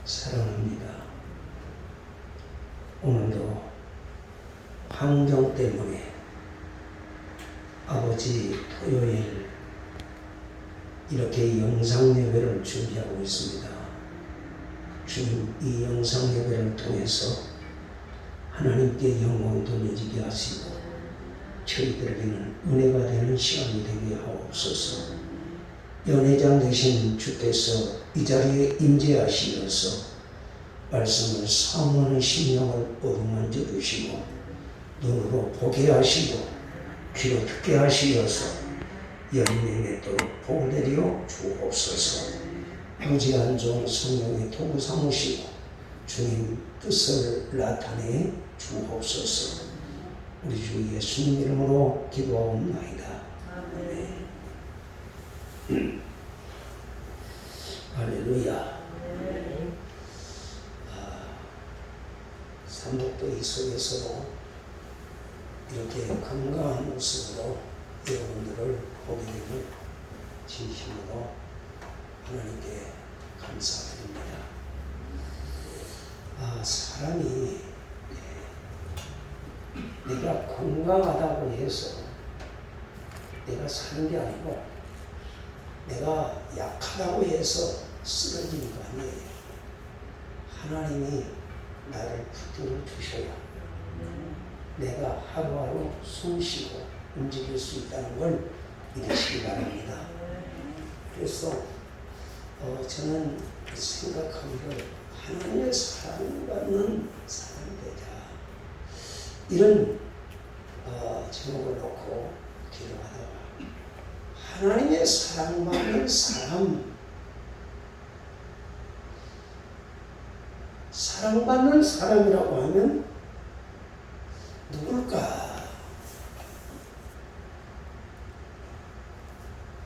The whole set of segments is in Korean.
사랑합니다. 오늘도 환경 때문에 아버지 토요일 이렇게 영상 예배를 준비하고 있습니다. 주님, 이 영상 예배를 통해서 하나님께 영광 돌려지게 하시고 저희들에게는 은혜가 되는 시간이 되게 하옵소서. 연회장 되신 주께서 이 자리에 임재하시어서 말씀을 사모하는 심령을 어루만져 주시고 눈으로 보게 하시고 귀로 듣게 하시어서 열매 맺도록 복을 내려 주옵소서. 무지한 종 성령의 도구 삼으시고 주님 뜻을 나타내 주옵소서. 우리 주 예수님 이름으로 기도하옵나이다. 아멘. 할렐루야. 삼복도이 속에서도 이렇게 건강한 모습으로 여러분들을 보게 됨을 진심으로 하나님께 감사드립니다. 사람이 내가 건강하다고 해서 내가 사는 게 아니고 내가 약하다고 해서 쓰러지는 거 아니에요. 하나님이 나를 붙들어 주셔야 내가 하루하루 숨쉬고 움직일 수 있다는 걸 믿으시기 바랍니다. 그래서 저는 생각하기를 하나님의 사랑받는 사람이 되자, 이런 제목을 놓고 기도하다가 하나님의 사랑받는 사람, 사랑받는 사람이라고 하면 누굴까?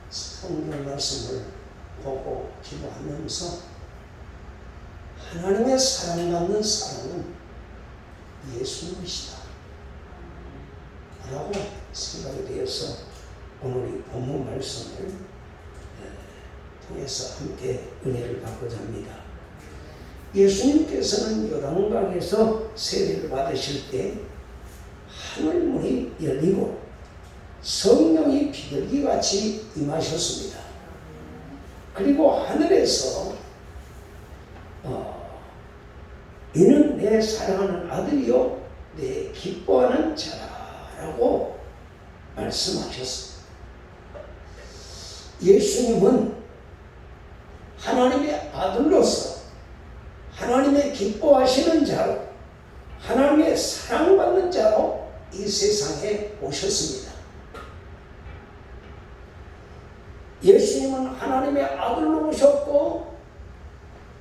성경 말씀을 보고 기도하면서 하나님의 사랑받는 사람은 예수님이시다 라고 생각이 되어서 오늘 이 본문 말씀을 통해서 함께 은혜를 받고자 합니다. 예수님께서는 요단강에서 세례를 받으실 때 하늘문이 열리고 성령이 비둘기같이 임하셨습니다. 그리고 하늘에서 이는 내 사랑하는 아들이요 내 기뻐하는 자라라고 말씀하셨습니다. 예수님은 하나님의 아들로서 하나님의 기뻐하시는 자로 하나님의 사랑받는 자로 이 세상에 오셨습니다. 예수님은 하나님의 아들로 오셨고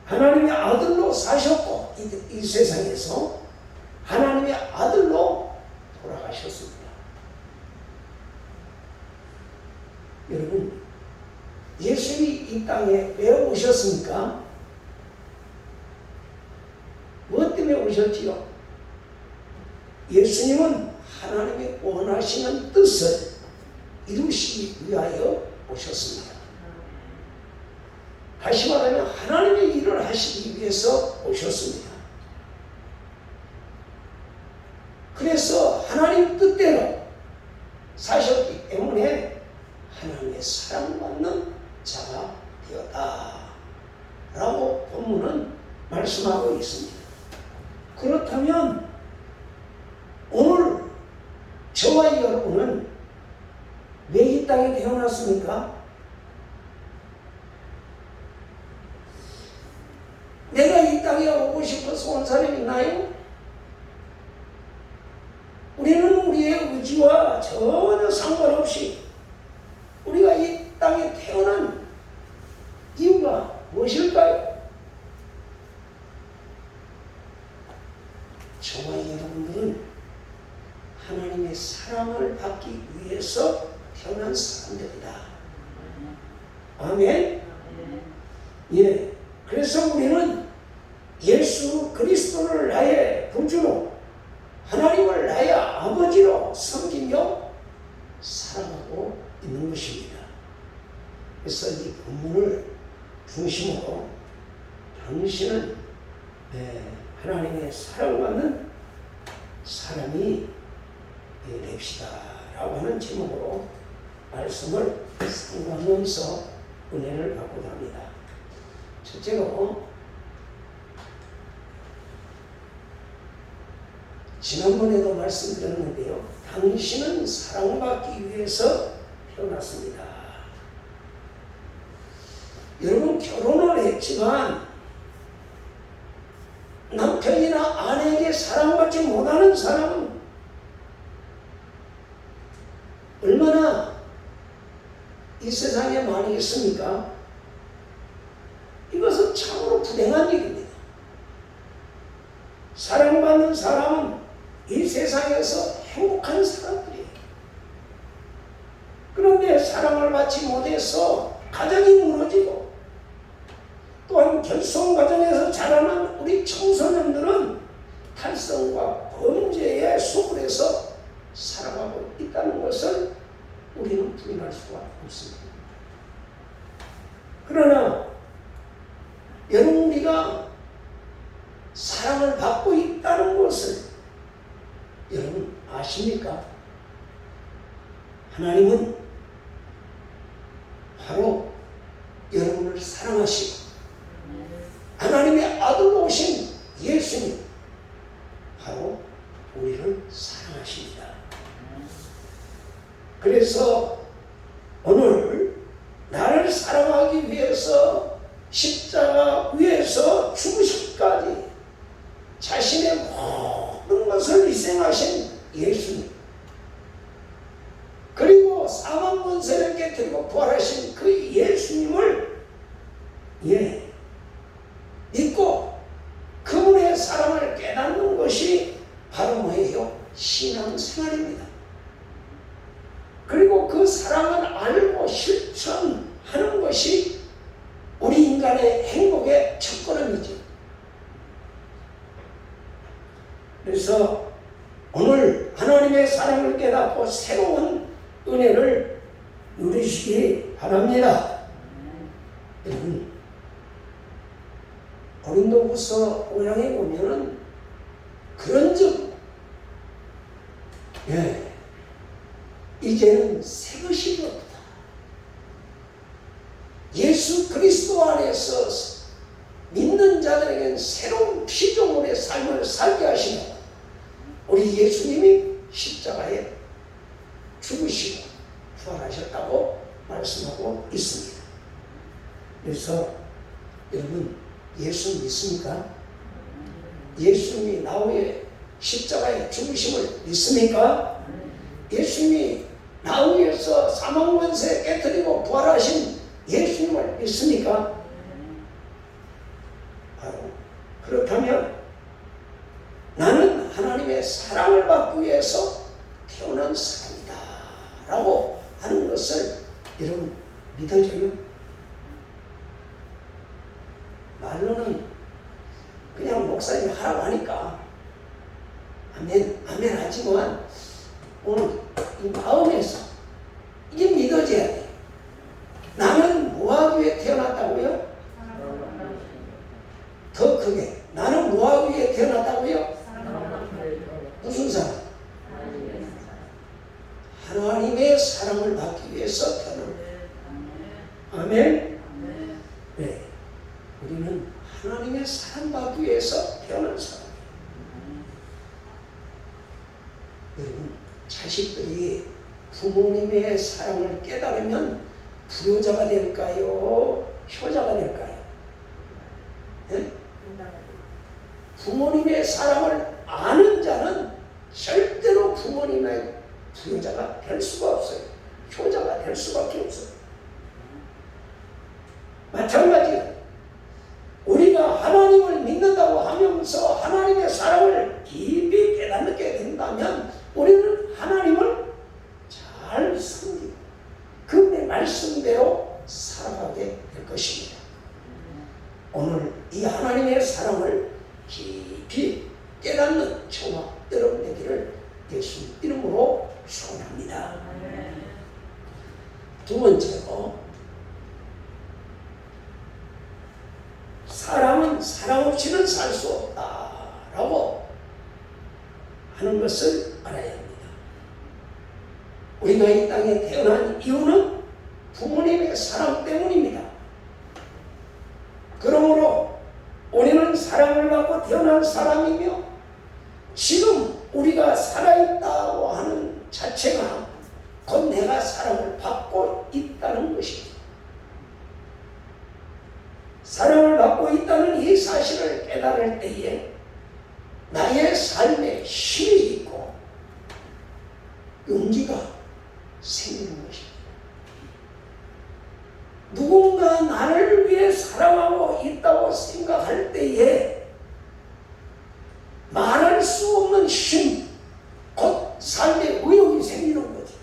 하나님의 아들로 사셨고 이 세상에서 하나님의 아들로 돌아가셨습니다. 여러분, 예수님이 이 땅에 왜 오셨습니까? 무엇 때문에 오셨지요? 예수님은 하나님의 원하시는 뜻을 이루시기 위하여 오셨습니다. 다시 말하면 하나님의 일을 하시기 위해서 오셨습니다. 그래서 하나님 뜻대로 사셨기 때문에 하나님의 사랑받는 자가 되었다 라고 본문은 말씀하고 있습니다. 그렇다면 오늘 저와 여러분은 왜 이 땅에 태어났습니까? 내가 이 땅에 오고 싶어서 온 사람이 있나요? 우리는 우리의 의지와 전혀 상관없이 우리가 이 땅에 태어난 이유가 무엇일까요? 저와 여러분들은 하나님의 사랑을 받기 위해서 태어난 사람들이다. 아멘? 예. 그래서 우리는 예수 그리스도를 나의 구주로 하나님을 나의 아버지로 섬기며 살아가고 있는 것입니다. 그래서 이 본문을 중심으로 당신은 하나님의 사랑받는 사람이 됩시다 라고 하는 제목으로 말씀을 상고하면서 은혜를 받고자 합니다. 첫째로 지난번에도 말씀드렸는데요. 당신은 사랑받기 위해서 태어났습니다. 여러분 결혼을 했지만 남편이나 아내에게 사랑받지 못하는 사람은 얼마나 이 세상에 많이 있습니까? 이것은 참으로 불행한 일입니다. 사랑받는 사람은 이 세상에서 행복한 사람들이에요. 그런데 사랑을 받지 못해서 가정이 무너지고 또한 결혼 과정에서 자라난 우리 청소년들은 탈성과 범죄의 수불에서 살아가고 있다는 것을 우리는 부인할 수가 없습니다. 그러나 여러분 우리가 사랑을 받고 있다는 것을 여러분 아십니까? 하나님은 바로 여러분을 사랑하시고 하나님의 아들로 오신 예수님 바로 우리를 사랑하십니다. 그래서 오늘 나를 사랑하기 위해서 십자가 위에서 죽으시기까지 자신의 모든 것을 희생하신 예수님 그리고 사망 권세를 깨뜨리고 부활하신 그 예수님을 믿고 그분의 사랑을 깨닫는 것이 바로 뭐예요? 신앙생활입니다. 그리고 그 사랑을 알고 실천하는 것이 우리 인간의 행복의 첫걸음이죠. 그래서 오늘 하나님의 사랑을 깨닫고 새로운 은혜를 누리시기 바랍니다. 여러분 고린도후서 5장에 보면은 그런즉 이제는 새 것이 없다. 예수 그리스도 안에서 믿는 자들에게는 새로운 피조물의 삶을 살게 하시고 우리 예수님이 십자가에 죽으시고 부활하셨다고 말씀하고 있습니다. 그래서 여러분 예수 믿습니까? 예수님이 나 위에 십자가에 죽으심을 믿습니까? 예수님이 나 위에서 사망 권세 깨뜨리고 부활하신 예수님을 믿습니까? 바로 그렇다면 나는 하나님의 사랑을 받기 위해서 태어난 사람이다 라고 하는 것을 여러분 믿어줘요? 말로는 그냥 목사님이 하라고 하니까 아멘 아멘 하지만 오늘 이 마음에서 이게 믿어져야 돼. 나는 뭐하기 위해 태어났다고요? 더 크게 나는 뭐하기 위해 태어났다고요? 무슨 사랑? 하나님의 사랑을 받기 위해서 태어납니다. 아멘? 네. 우리는 하나님의 사랑받기 위해서 태어난 사람이에요. 여러분 자식들이 부모님의 사랑을 깨달으면 불효자가 될까요? 효자가 될까요? 네? 부모님의 사랑을 아는 자는 절대로 부모님의 불효자가 될 수가 없어요. 효자가 될 수밖에 없어요. 마찬가지로 우리가 하나님을 믿는다고 하면서 하나님의 사랑을 깊이 깨닫게 된다면 우리는 하나님을 잘 섬기고 그분의 말씀대로 살아가게 될 것입니다. 오늘 이 하나님의 사랑을 깊이 깨닫는 저와 여러분 되기를 예수 이름으로 소원합니다. 두 번째로 사람은 사랑 없이 없이는 살 수 없다라고 하는 것을 알아야 합니다. 우리가 이 땅에 태어난 이유는 부모님의 사랑 때문입니다. 그러므로 우리는 사랑을 받고 태어난 사람이며 지금 우리가 살아있다고 하는 자체가 곧 내가 사랑을 받고 있다는 것입니다. 사랑을 받고 있다는 이 사실을 깨달을 때에 나의 삶에 힘이 있고 용기가 생기는 것입니다. 누군가 나를 위해 사랑하고 있다고 생각할 때에 말할 수 없는 힘, 곧 삶의 의욕이 생기는 거죠.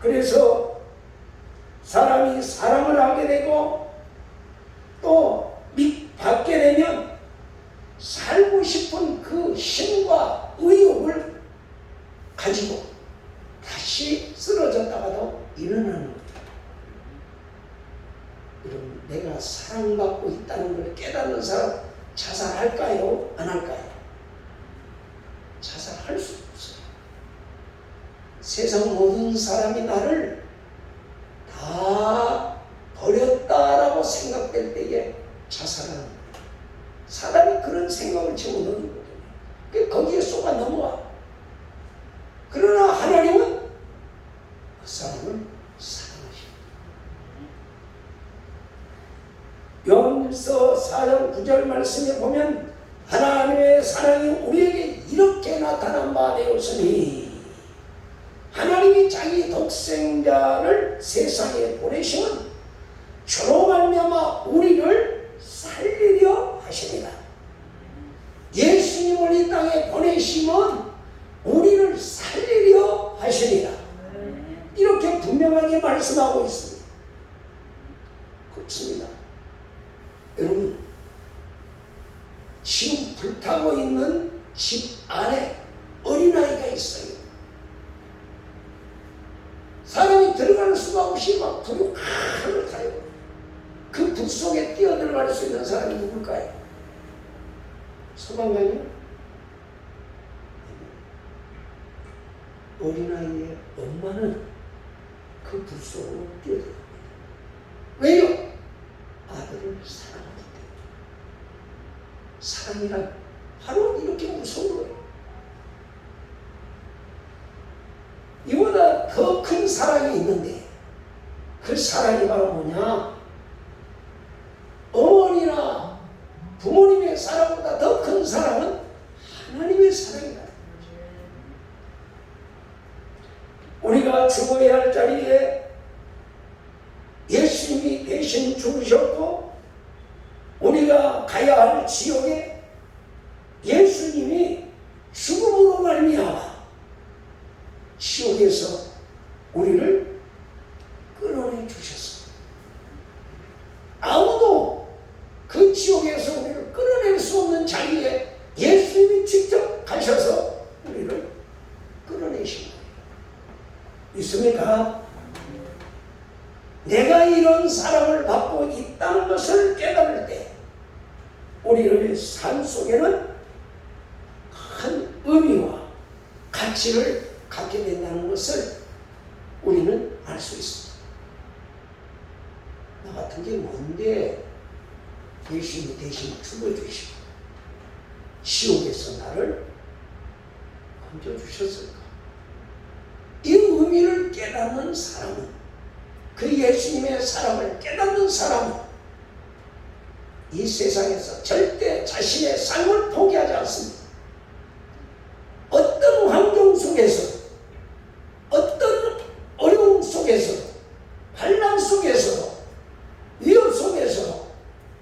그래서 사람이 사랑을 하게 되고 또 받게 되면 살고 싶은 그 힘과 의욕을 가지고 다시 쓰러졌다가도 일어나는 거죠. 여러분, 내가 사랑받고 있다는 걸 깨닫는 사람 자살할까요? 안 할까요? 자살할 수 없어요. 세상 모든 사람이 나를 다 버렸다라고 생각될 때에 자살하는 거예요. 사람이 그런 생각을 집어넣는 거거든요. 거기에 쏘가 넘어와. 그러나 하나님은 그 사람을 사랑하십니다. 요한일서 4장 9절 말씀에 보면 하나님의 사랑이 우리에게 이렇게 나타난 바 되었으니 하나님이 자기 독생자를 세상에 보내심은 저로 말미암아 우리를 살리려 하십니다. 예수님을 이 땅에 보내심은 우리를 살리려 하십니다. 이렇게 분명하게 말씀하고 있습니다. 그렇습니다. 여러분, 지금 불타고 있는 집 안에 어린아이가 있어요. 사람이 들어갈 수가 없이 막 불이 확 타요. 그 불 속에 뛰어들어갈 수 있는 사람이 누굴까요? 소방관이요? 어린아이의 엄마는 그 불 속으로 뛰어들어갑니다. 왜요? 아들을 사랑하기 때문에. 사랑이란 바로 이렇게 무서운 거예요. 이보다 더 큰 사랑이 있는데 그 사랑이 바로 뭐냐? 어머니나 부모님의 사랑보다 더 큰 사랑은 하나님의 사랑이다. 우리가 죽어야 할 자리에 예수님이 대신 죽으셨고 우리가 가야 할 지옥에 예수님이 죽음으로 말미암아 지옥에서 우리를 끌어내 주셨습니다. 아무도 그 지옥에서 우리를 끌어낼 수 없는 자리에 예수님이 직접 가셔서 우리를 끌어내신 거예요. 믿습니까? 내가 이런 사랑을 받고 있다는 것을 깨달을 때 우리의 삶 속에는 큰 의미와 가치를 갖게 된다는 것을 우리는 알 수 있습니다. 나 같은 게 뭔데 예수님이 대신 죽어주시고 지옥에서 나를 건져주셨을까? 이 의미를 깨닫는 사람은, 그 예수님의 사랑을 깨닫는 사람은 이 세상에서 절대 자신의 삶을 포기하지 않습니다. 어떤 환경 속에서, 어떤 어려움 속에서, 환난 속에서, 위협 속에서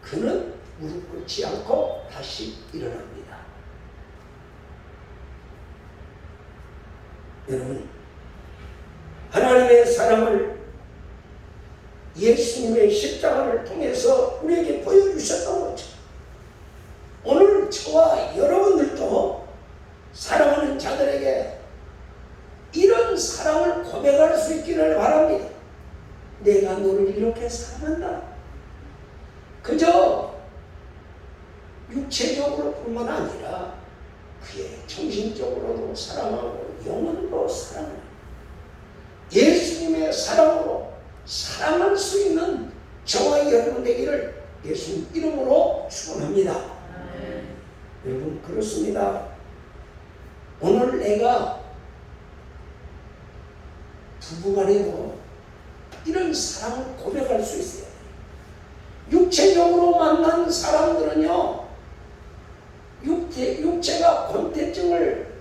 그는 무릎 꿇지 않고 다시 일어납니다. 여러분, 하나님의 사랑을 예수님의 십자가를 통해서 우리에게 보여주셨던 거죠. 오늘 저와 여러분들도 사랑하는 자들에게 이런 사랑을 고백할 수 있기를 바랍니다. 내가 너를 이렇게 사랑한다. 육체적으로뿐만 아니라 그의 정신적으로도 사랑하고 영혼으로 사랑하고 예수님의 사랑으로 사랑할 수 있는 저와 여러분 되기를 예수님 이름으로 축원합니다. 여러분 그렇습니다. 오늘 내가 부부간에도 이런 사랑을 고백할 수 있어요. 육체적으로 만난 사람들은요, 육체가 권태증을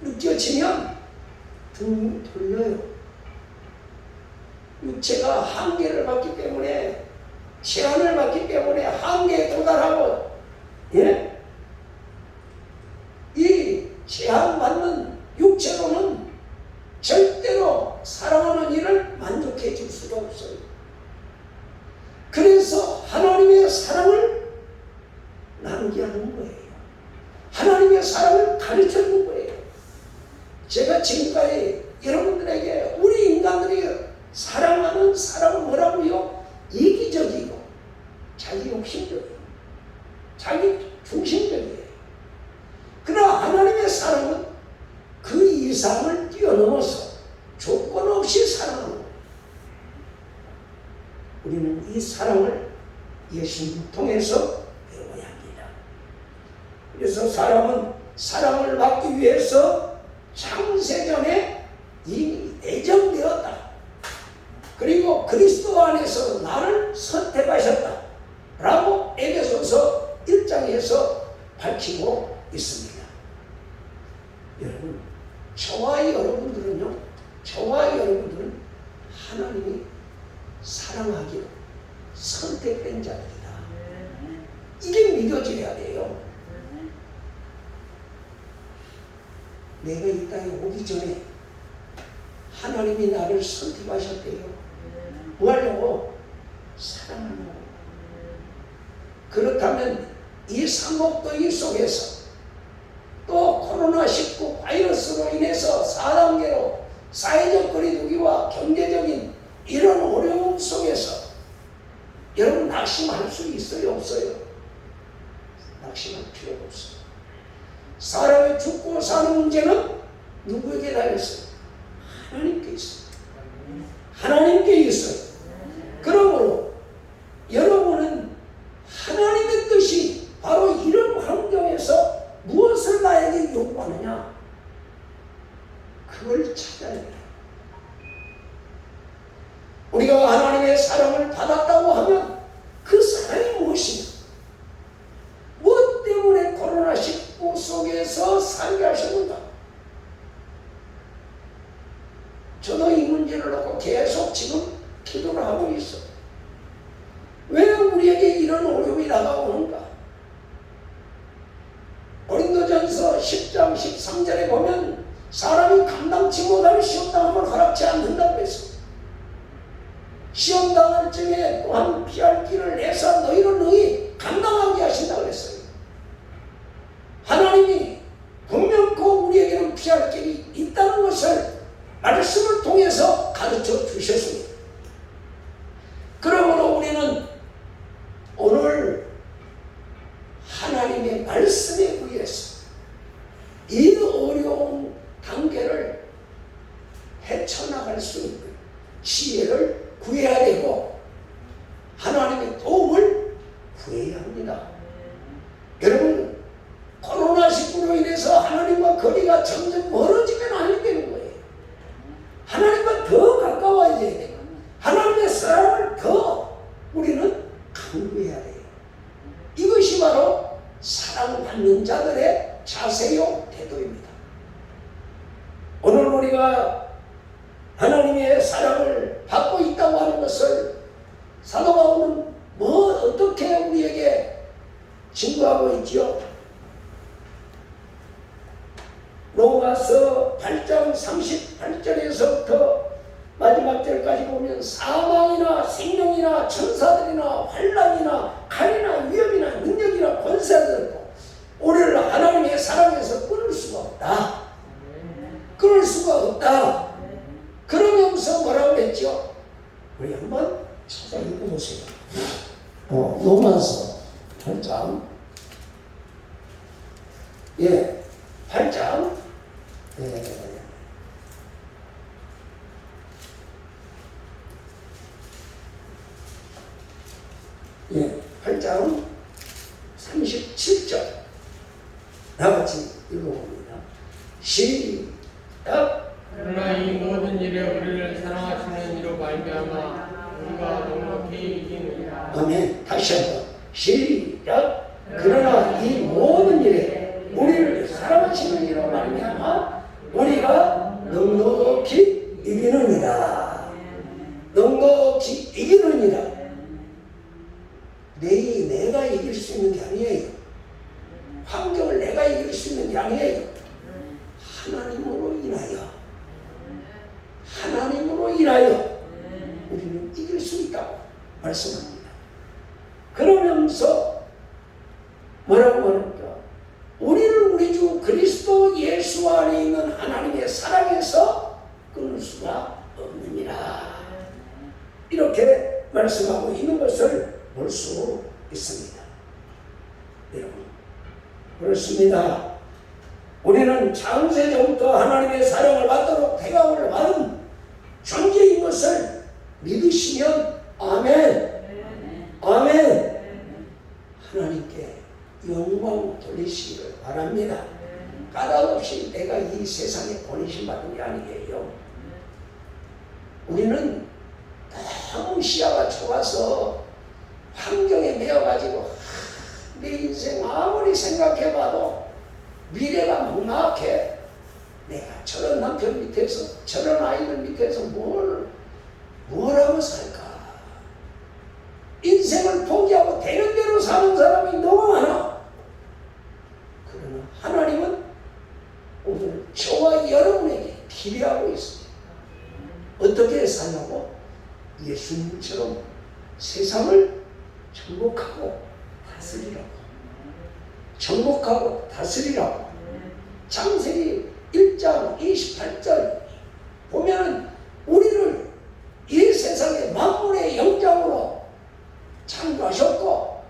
느껴지면 등 돌려요. 육체가 한계를 받기 때문에, 제한을 받기 때문에 한계에 도달하고, 예? 이 제한받는 육체로는 절대로 사랑하는 일을 만족해 줄 수가 없어요. 그래서 하나님의 사랑을 나누게 하는 거예요. 하나님의 사랑을 가르쳐 주는 거예요. 제가 지금까지 여러분들에게 우리 인간들이 사랑하는 사랑은 뭐라고요? 이기적이고 자기 욕심적이고 자기 중심적이에요. 그러나 하나님의 사랑은 그 이상을 뛰어넘어서 조건 없이 사랑하는 거예요. 우리는 이 사랑을 예수님을 통해서 배워야 합니다. 그래서 사람은 사랑을 받기 위해서 창세전에 이미 예정되었다. 그리고 그리스도 안에서 나를 선택하셨다. 라고 에베소서 1장에서 밝히고 있습니다. 여러분, 저와 여러분들은 하나님이 사랑하기로 선택된 자들이다. 이게 믿어져야 돼요. 내가 이 땅에 오기 전에 하나님이 나를 선택하셨대요. 뭐 하려고? 사랑하려고. 그렇다면 이 삼복도이 속에서 또 코로나19 바이러스로 인해서 4단계로 사회적 거리두기와 경제적인 이런 어려움 속에서 여러분 낙심할 수 있어요? 없어요? 낙심할 필요가 없어요. 사람이 죽고 사는 문제는 누구에게 달렸어요? 하나님께 있어요. 하나님께 있어요. 그러므로 여러분은 하나님의 뜻이 바로 이런 환경에서 무엇을 나에게 요구하느냐? 그걸 찾아야 돼요. 우리가 하나님의 사랑을 받았다고 하면 그 사랑이 무엇이냐? 무엇 때문에 코로나19 속에서 살게 하셨는가? 저도 이 문제를 놓고 계속 지금 기도를 하고 있어요. 왜 우리에게 이런 어려움이 다가오는가? 고린도전서 10장 13절에 보면 사람이 감당치 못할 시험당함을 허락지 않는다고 했어요. 시험당할 적에 또한 피할 길을 내서 너희를 능히 감당하게 하신다고 했어요. 하나님이 분명코 우리에게는 피할 길이 있다는 것을 말씀을 통해서 가르쳐 주셨습니다. 그러므로 우리는 오늘 하나님의 말씀에 의해서 이 어려운 단계를 헤쳐나갈 수 있는 지혜를 구해야 되고 하나님의 도움을 구해야 합니다. 여러분, 코로나19로 인해서 하나님과 거리가 점점 멀어지면 안 되는 거예요. 하나님과 더 가까워져야 돼요. 하나님의 사랑을 더 우리는 강구해야 돼요. 이것이 바로 사랑받는 자들의 자세요 태도입니다. 오늘 우리가 하나님의 사랑을 받고 있다고 하는 것을 사도 바울은 어떻게 우리에게 증거하고 있지요? 로마서 8장 38절에서부터 마지막 절까지 보면 사망이나 생명이나 천사들이나 환난이나 칼이나 위험이나 능력이나 권세가 있고 우리를 하나님의 사랑에서 끊을 수가 없다. 끊을 수가 없다. 그러면서 뭐라고 했죠? 우리 한번 찾아 읽어보세요. 로마서 8장 예, 8장. 예, 8장 37절. 나같이 읽어봅니다. 시작. 그러나 이 모든 일에 우리를 사랑하시는 이로 말미암아 우리가 넉넉히 이기느니라. 아멘. 다시 한번 시작. 그러나 이 모든 일에 우리를 사랑하시는 이로 말미암아 우리가 넉넉히 이기느니라. 넉넉히 이기느니라. 내가 이길 수 있는 게 아니에요. 환경을 내가 이길 수 있는 게 아니에요. 하나님으로 인하여 우리는 이길 수 있다고 말씀합니다. 그러면서 뭐라고 말합니까? 우리를 우리 주 그리스도 예수 안에 있는 하나님의 사랑에서 끊을 수가 없느니라. 이렇게 말씀하고 있는 것을 볼 수 있습니다. 여러분, 그렇습니다. 우리는 창세전부터 하나님의 사랑을 받도록 태강을 받은 존재인 것을 믿으시면 아멘, 아멘. 하나님께 영광 돌리시기를 바랍니다. 까닭 없이 내가 이 세상에 보내심 받은 게 아니에요. 우리는 너무 시야가 좁아서 환경에 매여가지고 내 인생 아무리 생각해봐도 미래가 막막해. 내가 저런 남편 밑에서 저런 아이들 밑에서 뭘 하고 살까? 인생을 포기하고 되는 대로 사는 사람이 너무 많아. 그러나 하나님은 오늘 저와 여러분에게 기대하고 있습니다. 어떻게 사냐고? 예수님처럼 세상을 정복하고 다스리라고. 창세기 1장 28절 보면은 우리를 이 세상의 만물의 영장으로 창조하셨고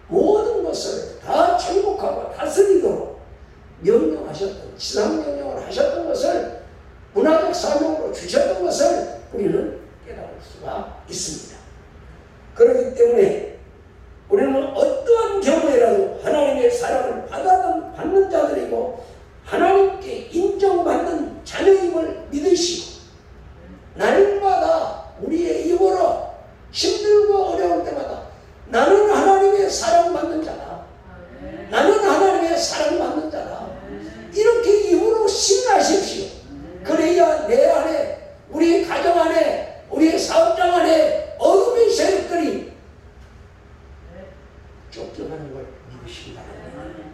모든 것을 다 정복하고 다스리도록 명령하셨던, 지상명령을 하셨던 것을, 문화적 사명으로 주셨던 것을 우리는 깨달을 수가 있습니다. 그렇기 때문에 우리는 어떠한 경우에라도 하나님의 사랑을 받는 자들이고 하나님께 인정받는 자녀임을 믿으시고 날마다 우리의 입으로 힘들고 어려울 때마다 나는 하나님의 사랑받는 자다, 나는 하나님의 사랑받는 자다, 이렇게 입으로 신하십시오. 그래야 내 안에, 우리 가정 안에, 우리의 사업장 안에 어둠의 세력들이 쫓겨가는 걸 믿으시기 바랍니다.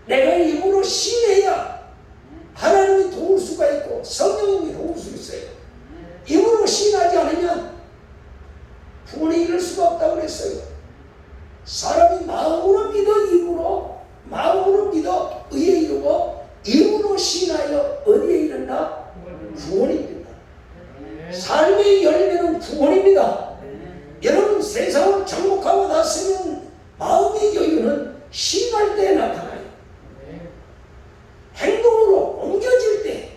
내가 입으로 신해야 하나님이 도울 수가 있고 성령님이 도울 수 있어요. 입으로 신하지 않으면 구원에 이를 수가 없다고 그랬어요. 사람이 마음으로 믿어, 마음으로 믿어 의에 이르고 입으로 신하여 어디에 이른다? 구원에 이른다. 삶의 열매는 구원입니다. 여러분, 세상을 정복하고 다스리는 마음의 여유는 신할 때 나타나요. 행동으로 옮겨질 때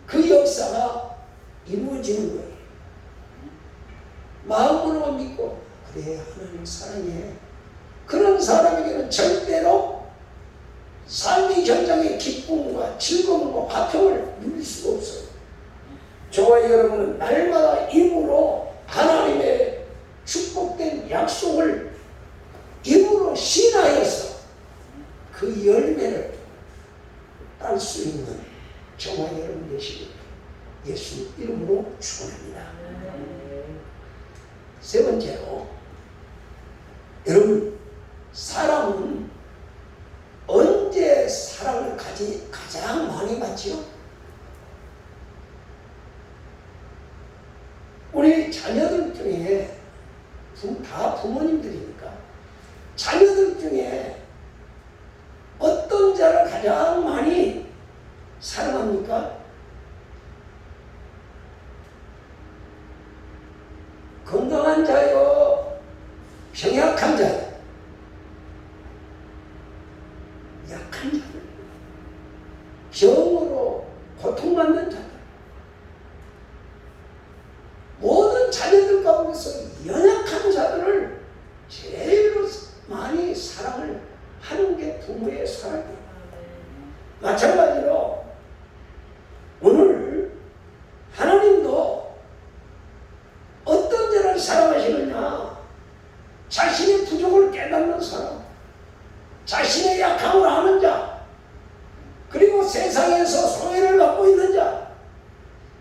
그 역사가 이루어지는 거예요. 마음으로 믿고 그래 하나님 사랑해. 그런 사람에게는 절대로 삶의 현장의 기쁨과 즐거움과 화평을 누릴 수가 없어요. 저와 여러분은 날마다 입으로 하나님의 축복된 약속을 입으로 신하여서 그 열매를 딸 수 있는 저와 여러분 되시길 예수 이름으로 축원합니다. 세 번째로, 여러분, 사람은 언제 사랑을 가장 많이 받지요? 우리 자녀들 중에 다 부모님들이니까 자녀들 중에 어떤 자를 가장 많이 사랑합니까? 건강한 자요? 병약한 자요? 자녀들 가운데서 연약한 자들을 제일로 많이 사랑을 하는 게 부모의 사랑이에요. 마찬가지로 오늘 하나님도 어떤 자를 사랑하시느냐? 자신의 부족을 깨닫는 사람, 자신의 약함을 아는 자, 그리고 세상에서 소외를 받고 있는 자,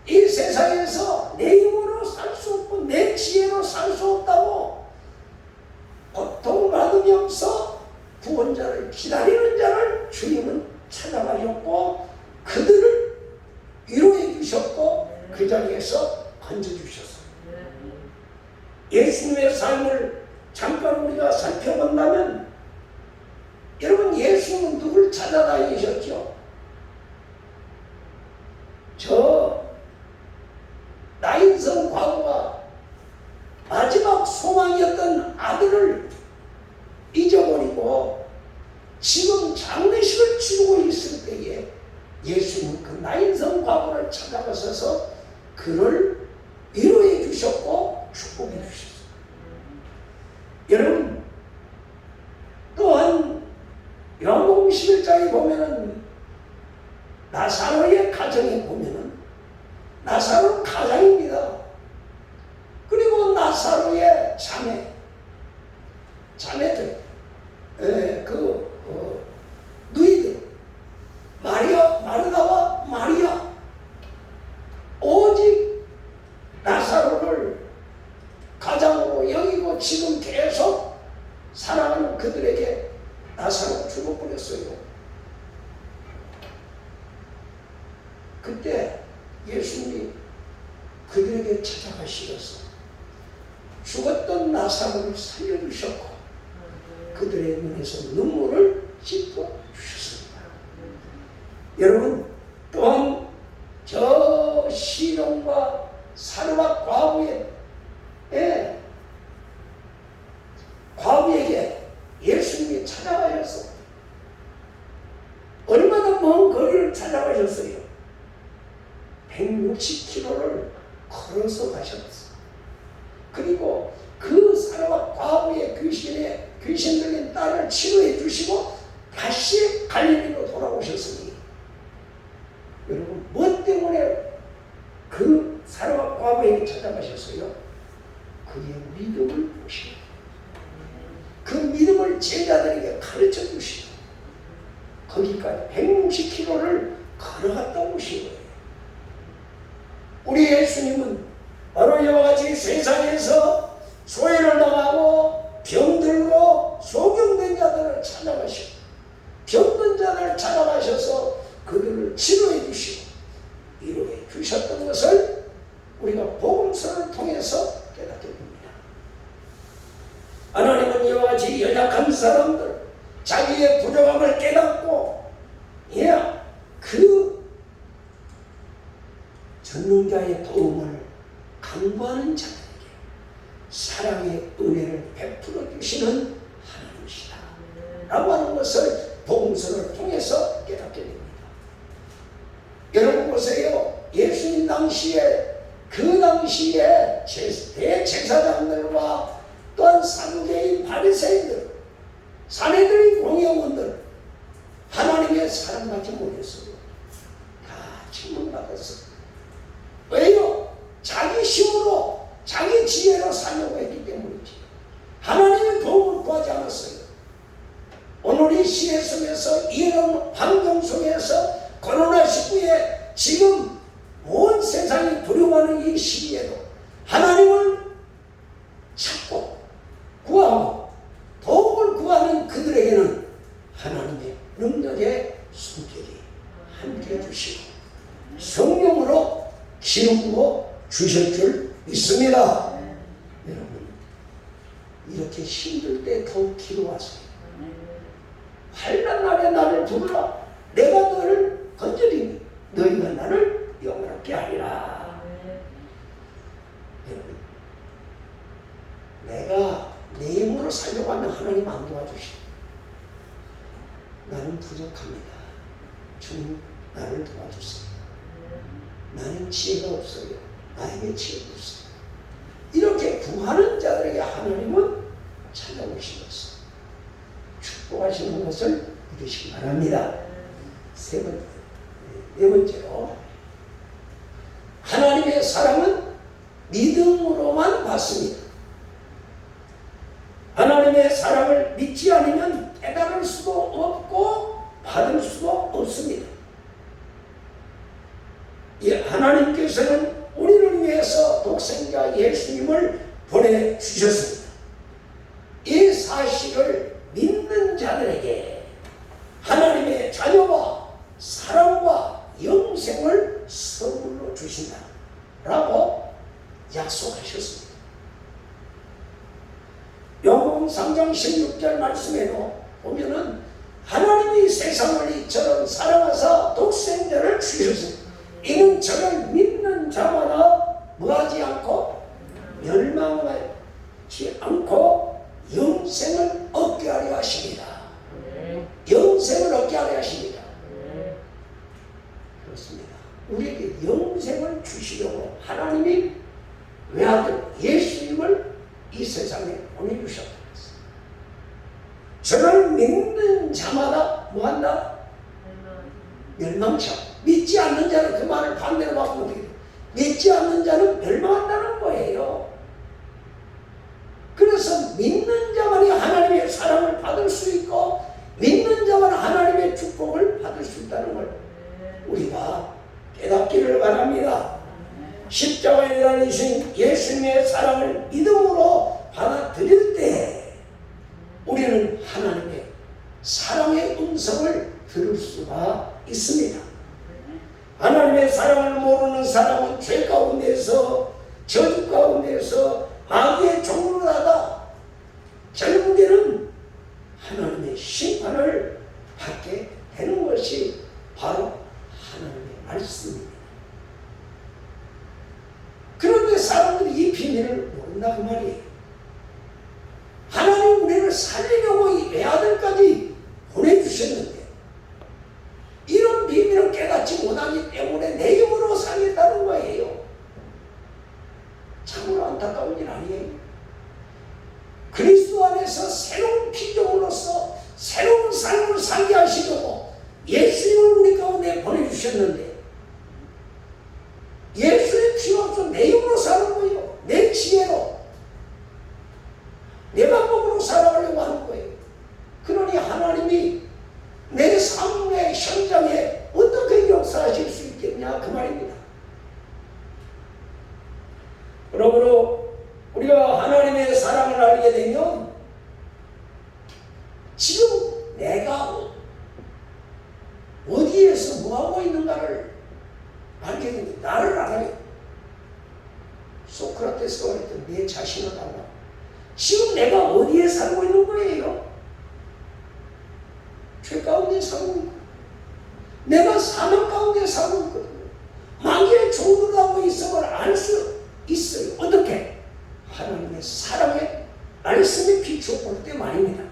이 세상에서 내 힘으로 살 수 없고 내 지혜로 살 수 없다고 고통받으면서 구원자를 기다리는 자를 주님은 찾아가셨고 그들을 위로해 주셨고 그 자리에서 건져주셨어요. 예수님의 삶을 잠깐 우리가 살펴본다면 여러분, 예수님은 누굴 찾아다니셨죠? 저 나인성 과부가 마지막 소망이었던 아들을 잊어버리고 지금 장례식을 치르고 있을 때에 예수님은 그 나인성 과부를 찾아가셔서 그를 위로해 주셨고 축복해 주셨어요. 여러분, 또한 요한복음 11장에 보면은 나사로의 가정에 보면은 나사로는 가장입니다. 그리고 나사로의 자매들, 누이들, 마르다와 마리아, 오직 나사로를 가장으로 여기고 지금 계속 사랑하는 그들에게 나사로가 죽어버렸어요. 그때 예수님이 그들에게 찾아가시어서 죽었던 나사로를 살려주셨고 그들의 눈에서 눈물을 씻어 주셨습니다. 여러분, 또한 저 시몬과 사르밧 과부에게 예수님이 찾아가셔서 얼마나 먼 거리를 찾아가셨어요. 160km를 걸어서 가셨어요. 그리고 그 사르밧 과부의 귀신 들린 딸을 치료해 주시고 다시 갈릴리로 돌아오셨으니 여러분, 뭐 때문에 그 사르밧 과부에게 찾아가셨어요? 그의 믿음을 보시고 그 믿음을 제자들에게 가르쳐 주시고 거기까지 160km를 걸어갔다 오신 거예요. 우리 예수님은 바로 이와 같이 세상에서 소외를 당하고 병들고 소경된 자들을 찾아가시고 병든 자들을 찾아가셔서 그들을 치료해 주시고 위로해 주셨던 것을 우리가 복음서를 통해서 깨닫게 됩니다. 하나님은 이와 같이 연약한 사람들, 자기의 부족함을 깨닫고 그 전능자의 도움을 간구하는 자들에게 사랑의 은혜를 베풀어 주시는 하나님이시다 라고 하는 것을 복음서를 통해서 깨닫게 됩니다. 여러분 보세요. 예수님 당시에 그 당시에 대제사장들과 또한 사두개인 바리새인들, 사내들인 공회원들 하나님의 사랑받지 못했어요. 다 책망받았어요. 왜요? 자기 힘으로 자기 지혜로 살려고 했기 때문이지 하나님의 도움을 구하지 않았어요. 오늘 이 시대 속에서 이런 환경 속에서 코로나19에 지금 온 세상이 두려워하는 이 시기에도 하나님을 찾고 구하고 도움을 구하는 그들에게는 하나님의 능력의 손길이 함께해 주시고 성령으로 기름 부어 주실 줄 믿습니다. 여러분, 이렇게 힘들 때 더욱 기도하세요. 환난 날에 나를 부르라. 내가 너를 건져리니 너희가 나를 영원하게 하리라. 여러분, 내가 내 힘으로 살려고 하면 하나님 안 도와주시고 나는 부족합니다. 주님 나를 도와주세요. 나는 지혜가 없어요. 나에게 지혜가 없어요. 구하는 자들에게 하나님은 찾아오시면서 축복하시는 것을 믿으시기 바랍니다. 네 번째로 하나님의 사랑은 믿음으로만 받습니다. 하나님의 사랑을 믿지 않으면 깨달을 수도 없고 받을 수도 없습니다. 하나님께서는 우리를 위해서 독생자 예수님을 보내주셨습니다. 이 사실을 믿는 자들에게 하나님의 자녀와 사랑과 영생을 선물로 주신다 라고 약속하셨습니다. 요한복음 3장 16절 말씀에도 보면은 하나님이 세상을 이처럼 사랑하사 독생자를 주셨습니다. 이는 저를 믿는 자마다 뭐하지 않고 멸망하지 않고 영생을 얻게 하려 하십니다. 영생을 얻게 하려 하십니다. 그렇습니다. 우리에게 영생을 주시려고 하나님이 외아들 예수님을 이 세상에 보내주셨다. 저를 믿는 자마다 뭐한다? 멸망치 않고. 믿지 않는 자는 그 말을 반대로 바꾸면 어떻게 돼요? 믿지 않는 자는 멸망한다는 거예요. 그래서 믿는 자만이 하나님의 사랑을 받을 수 있고 믿는 자만 하나님의 축복을 받을 수 있다는 걸 우리가 깨닫기를 바랍니다. 십자가에 달리신 예수님의 사랑을 믿음으로 받아들일 때 우리는 하나님의 사랑의 음성을 들을 수가 있습니다. 하나님의 사랑을 모르는 사람은 죄 가운데서 저주 가운데서 마귀의 종으로 나가 결국에는 하나님의 심판을 받게 되는 것이 바로 하나님의 말씀입니다. 그런데 사람들이 이 비밀을 모른다 그 말이에요. 하나님 우리를 살리려고 이 외아들까지 보내주셨는데 이런 비밀을 깨닫지 못하기 때문에 내 힘으로 살겠다는 거예요. 참으로 안타까운 일 아니에요? 그리스도 안에서 새로운 피조물로서 새로운 삶을 살게 하시려고 예수님을 우리 가운데 보내주셨는데 예수의 피가 없어 내 힘으로 사는 거예요. 내 지혜로 내 방법으로 살아가려고 하는 거예요. 그러니 하나님이 내 삶의 현장에 어떻게 역사하실 수 있겠냐 그 말입니다. 그러므로 우리가 하나님의 사랑을 알게 되면 지금 내가 어디에서 뭐하고 있는가를 알게 됩니다. 나를 알아요. 소크라테스가 그랬던 내 자신을 알아. 지금 내가 어디에 살고 있는 거예요? 죄 가운데 살고 있고 내가 사망 가운데 살고 있거든요. 마귀의 종으로 하고 있음을 알 수 있어요. 어떻게? 하나님의 사랑의 말씀에 비춰볼 때 말입니다.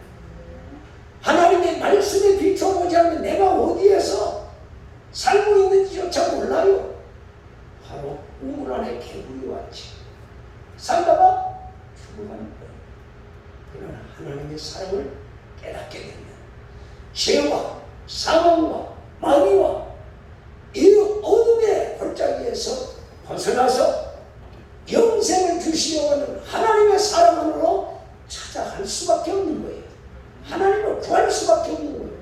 하나님의 말씀에 비춰보지 않으면 내가 어디에서 살고 있는지조차 몰라요. 바로 우물 안에 개구리와 같이 살다가 죽어가는 거예요. 그러나 하나님의 사랑을 깨닫게 되면 죄와 사망과 마귀와 이 어둠의 골짜기에서 벗어나서 영생을 주시려고 하는 하나님의 사랑 안으로 찾아갈 수밖에 없는 거예요. 하나님을 구할 수밖에 없는 거예요.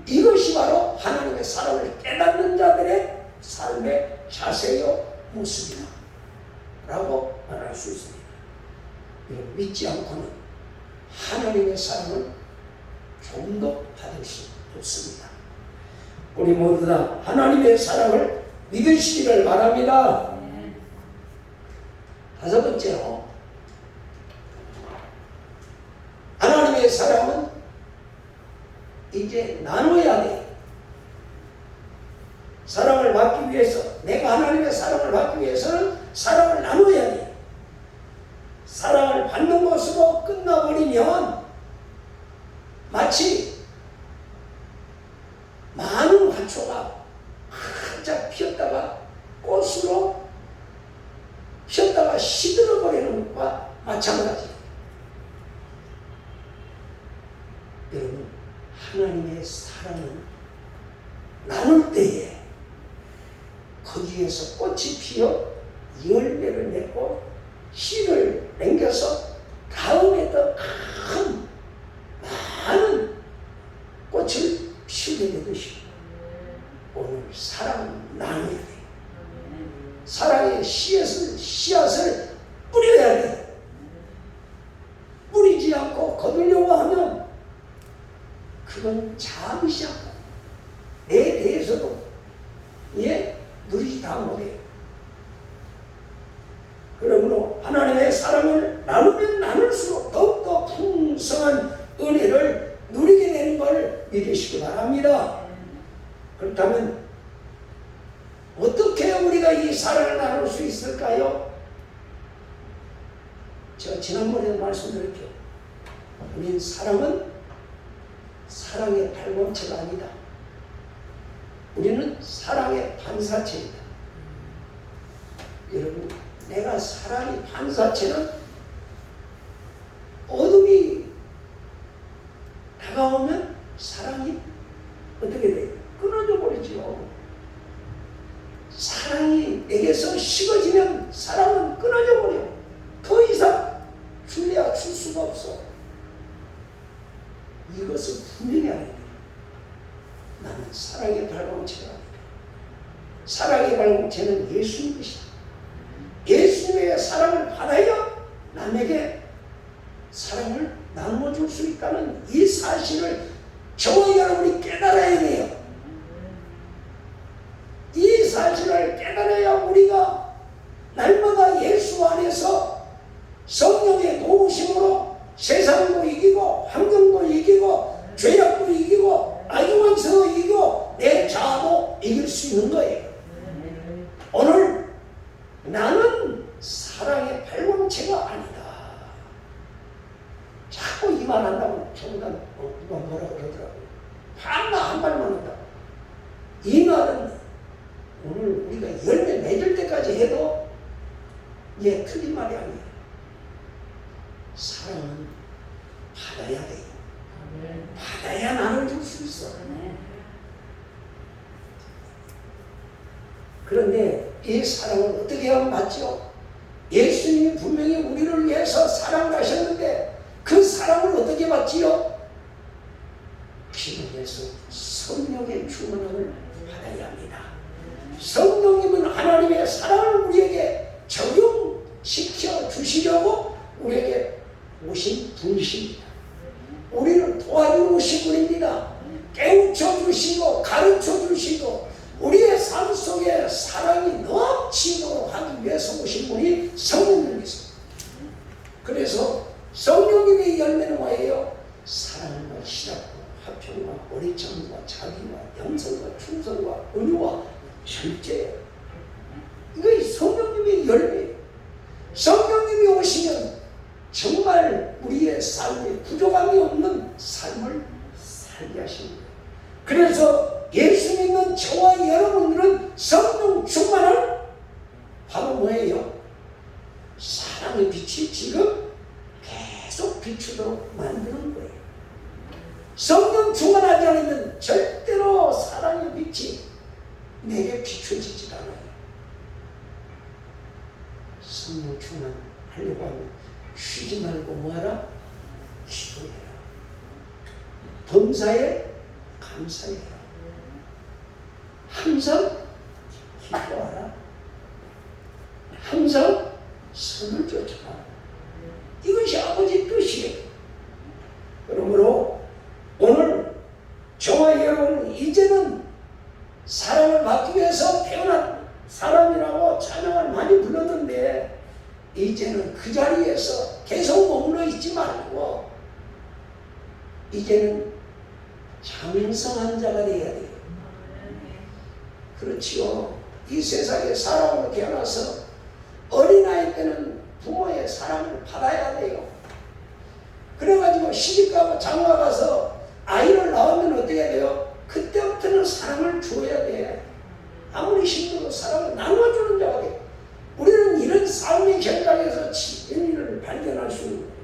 이것이 바로 하나님의 사랑을 깨닫는 자들의 삶의 자세요 모습이다 라고 말할 수 있습니다. 믿지 않고는 하나님의 사랑을 좀 더 받을 수 없습니다. 우리 모두 다 하나님의 사랑을 믿으시기를 바랍니다. 다섯 번째로 하나님의 사랑은 이제 나눠야 돼. 사랑을 받기 위해서 내가 하나님의 사랑을 받기 위해서는 사랑을 나눠야 돼. 사랑을 받는 것으로 끝나버리면 마치 많은 화초가 활짝 피었다가 꽃으로 피었다가 시들어버리는 것과 마찬가지. 여러분, 하나님의 사랑은 나눌 때에 거기에서 꽃이 피어 열매를 맺고 씨를 남겨서 다음에 더 큰 많은 꽃을 피우게 되듯이 오늘 사랑을 나눠야 돼. 사랑의 씨앗을 뿌려야 돼. 뿌리지 않고 거두려고 하면 그건 잠시 내 대해서도 누리지 다 못해요. 그러므로 하나님의 사랑을 나누면 나눌수록 더욱더 풍성한 은혜를 누리게 되는 걸 믿으시기 바랍니다. 그렇다면 어떻게 우리가 이 사랑을 나눌 수 있을까요? 제가 지난번에도 말씀드렸죠. 우린 사랑은 사랑의 발광체가 아니다. 우리는 사랑의 반사체이다. 여러분, 내가 사랑의 반사체는 어둠이 다가오면 사랑이 어떻게 돼요? 끊어져 버리죠. 사랑이 내게서 식어지면 사랑은 끊어져 버려. 더 이상 줄래야 줄 수가 없어. 이것을 분명히 알아야 돼. 나는 사랑의 발광체가 아니다. 사랑의 발광체는 예수님 것이다. 예수님의 사랑을 받아야 남에게 사랑을 나눠줄 수 있다는 이 사실을 저와 여러분이 깨달아야 돼요. 이 사실을 깨달아야 우리가 날마다 예수 안에서 성령의 도우심으로 세상도 이기고 환경도 이기고 죄악도 이기고 악영원성도 이기고 내 자아도 이길 수 있는 거예요. 오늘 나는 사랑의 발광체가 아니다. 자꾸 이 말 한다고 전부 누가 뭐라 그러더라고요. 반나 한 말만 한다고. 이 말은 오늘 우리가 열매 맺을 때까지 해도 틀린 말이 아니에요. 사랑은 받아야 돼요. 받아야 나눠줄 수 있어. 그런데 이 사랑을 어떻게 하면 받죠? 예수님이 분명히 우리를 위해서 사랑을 하셨는데 그 사랑을 어떻게 받지요? 기도해서 성령의 충만함을 받아야 합니다. 성령님은 하나님의 사랑을 우리에게 적용시켜 주시려고 우리에게 오신 분이십니다. 우리를 도와주는 오신 분입니다. 깨우쳐 주시고 가르쳐 주시고 우리의 삶 속에 사랑이 넘치도록 하기 위해서 오신 분이 성령님이십니다. 그래서 성령님의 열매는 뭐예요? 사랑과 희락과 화평과 오리참과 자비와 영성과 충성과 은유와 절제예요. 이거 성령님의 열매예요. 성령님이 오시면 정말 우리의 삶에 부족함이 없는 삶을 살게 하십니다. 그래서 예수 믿는 저와 여러분들은 성령 충만을 바로 뭐예요? 사랑의 빛이 지금 계속 비추도록 만드는 거예요. 성령 충만하지 않으면 절대로 사랑의 빛이 내게 비춰지지 않아요. 성령 충만하려고 하면 쉬지 말고 뭐하라? 기도해라. 범사에 감사해라. 항상 기도하라. 항상 선을 쫓아라. 이것이 아버지 뜻이에요. 그러므로 오늘 저와 여러분 이제는 사랑을 받기 위해서 태어난 사람이라고 찬양을 많이 불렀는데 이제는 그 자리에서 계속 머물러 있지 말고 이제는 장성한 자가 되어야 돼요. 그렇지요. 이 세상에 사람으로 태어나서 어린아이 때는 부모의 사랑을 받아야 돼요. 그래가지고 시집가고 장가가서 아이를 낳으면 어떻게 돼요? 그때부터는 사랑을 줘야 돼. 아무리 힘들어도 사랑을 나눠주는 자가 돼. 우리는 이런 삶의 현장에서 진리를 발견 발견할 수 있는 거예요.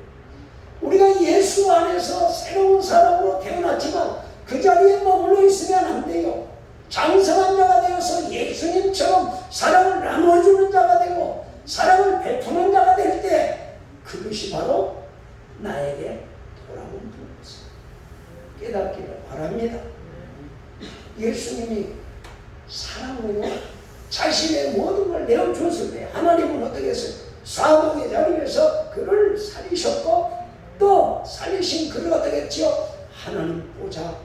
우리가 예수 안에서 새로운 사람으로 태어났지만 그 자리에 머물러 있으면 안 돼요. 장성한 자가 되어서 예수님처럼 사랑을 나눠주는 자가 되고 사랑을 베푸는 자가 될 때 그것이 바로 나에게 돌아온 것을 깨닫기를 바랍니다. 예수님이 사랑으로 자신의 모든 걸 내어주었을 때 하나님은 어떻게 했어요? 사망의 자리에서 그를 살리셨고 또 살리신 그를 어떻게 했지요? 하나님 보좌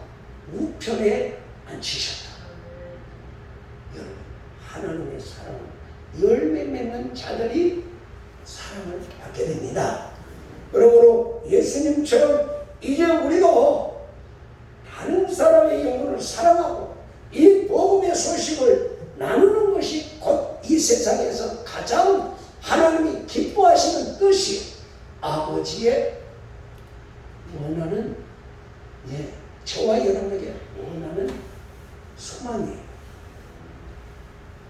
우편에 앉히셨다. 여러분, 하나님의 사랑은 열매 맺는 자들이 사랑을 받게 됩니다. 그러므로 예수님처럼 이제 우리도 다른 사람의 영혼을 사랑하고 이 복음의 소식을 나누는 것이 곧 이 세상에서 가장 하나님이 기뻐하시는 뜻이 아버지의 원하는 저와 여러분에게 원하는 소망이에요.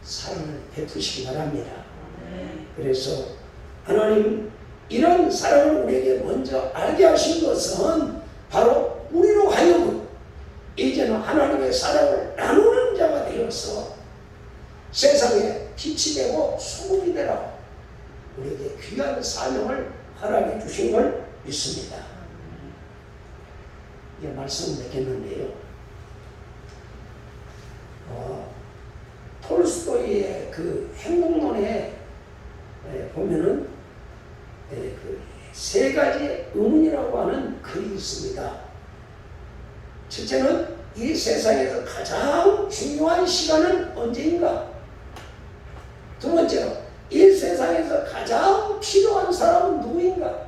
사랑을 베푸시기 바랍니다. 그래서 하나님 이런 사랑을 우리에게 먼저 알게 하신 것은 바로 우리로 하여금 이제는 하나님의 사랑을 나누는 자가 되어서 세상에 빛이 되고 소금이 되라고 우리에게 귀한 사명을 허락해 주신 걸 믿습니다. 이제 말씀을 맺겠는데요. 톨스토이의 그 행복론에 보면은 그 세 가지 의문이라고 하는 글이 있습니다. 첫째는 이 세상에서 가장 중요한 시간은 언제인가? 두 번째로 이 세상에서 가장 필요한 사람은 누구인가?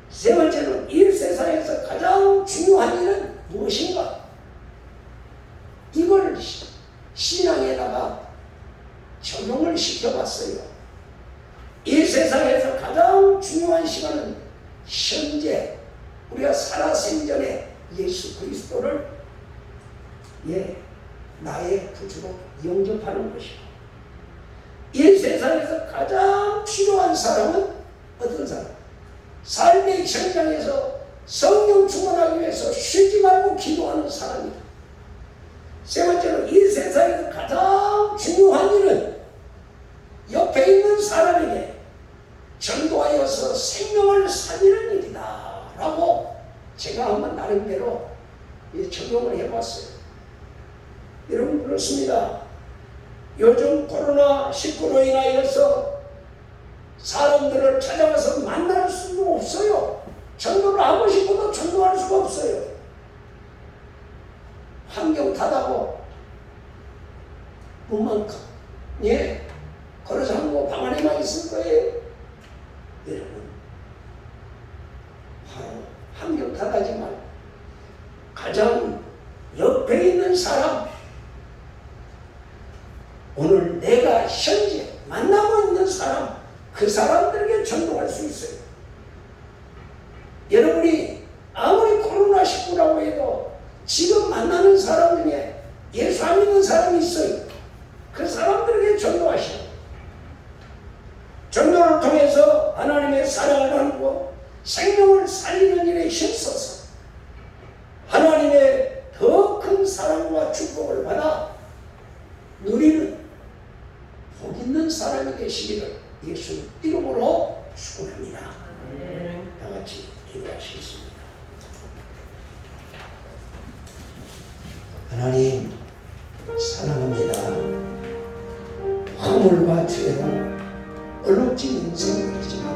세 번째는 이 세상에서 가장 중요한 일은 무엇인가? 이걸 신앙에다가 적용을 시켜봤어요. 이 세상에서 가장 중요한 시간은 현재 우리가 살아 생전에 예수 그리스도를 나의 구주로 영접하는 것이고, 이 세상에서 가장 필요한 사람은 어떤 사람? 삶의 현장에서 성령 충만하기 위해서 쉬지 말고 기도하는 사람이다. 세 번째로 이 세상에서 가장 중요한 일은 옆에 있는 사람에게 전도하여서 생명을 살리는 일이다 라고 제가 한번 나름대로 적용을 해봤어요. 여러분, 그렇습니다. 요즘 코로나19로 인하여서 사람들을 찾아가서 만날 수도 없어요. 전도를 하고 싶어도 전도할 수가 없어요. 환경 탓하고 문만큼 걸어 잠그고 방 안에만 있을 거예요. 여러분, 바로 환경 탓하지 말고 가장 옆에 있는 사람, 오늘 내가 현재 만나고 있는 사람, 그 사람들에게 전도할 수 있어요. 여러분이 아무리 코로나19라고 해도 지금 만나는 사람 중에 예수 안 믿는 사람이 있어요. 그 사람들에게 전도하시오. 전도를 통해서 하나님의 사랑을 나누고 생명을 살리는 일에 힘써서 하나님의 더 큰 사랑과 축복을 받아 누리는 복 있는 사람이 되시기를 예수 이름으로 축원합니다. 다 같이 기도하시겠습니다. 하나님 사랑합니다. 허물과 죄로 얼룩진 인생이지만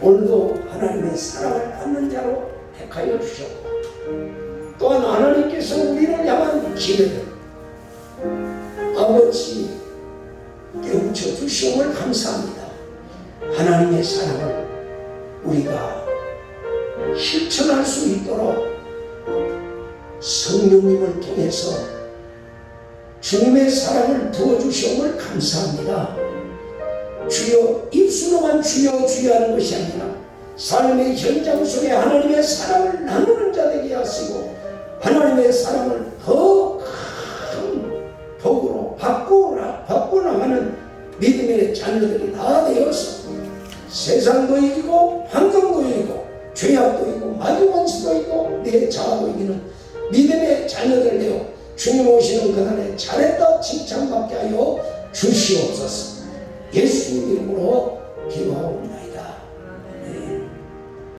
오늘도 하나님의 사랑을 받는 자로 택하여 주셨고, 또한 하나님께서 우리를 향한 기회를 아버지 깨우쳐 주시옵을 감사합니다. 하나님의 사랑을 우리가 실천할 수 있도록 성령님을 통해서 주님의 사랑을 부어주시옵을 감사합니다. 주여, 입술로만 주여 주여 하는 것이 아니라 삶의 현장 속에 하나님의 사랑을 나누는 자 되게 하시고 하나님의 사랑을 더 큰 복으로 바꿔 나가는 믿음의 자 자녀들이 다 되어서 세상도 이기고 환경도 이기고 죄악도 이기고 마귀원수도 이기고 내 자아도 이기는 믿음의 자녀들 되어 주님 오시는 그날에 잘했다 칭찬받게 하여 주시옵소서. 예수님 이름으로 기도하옵니다.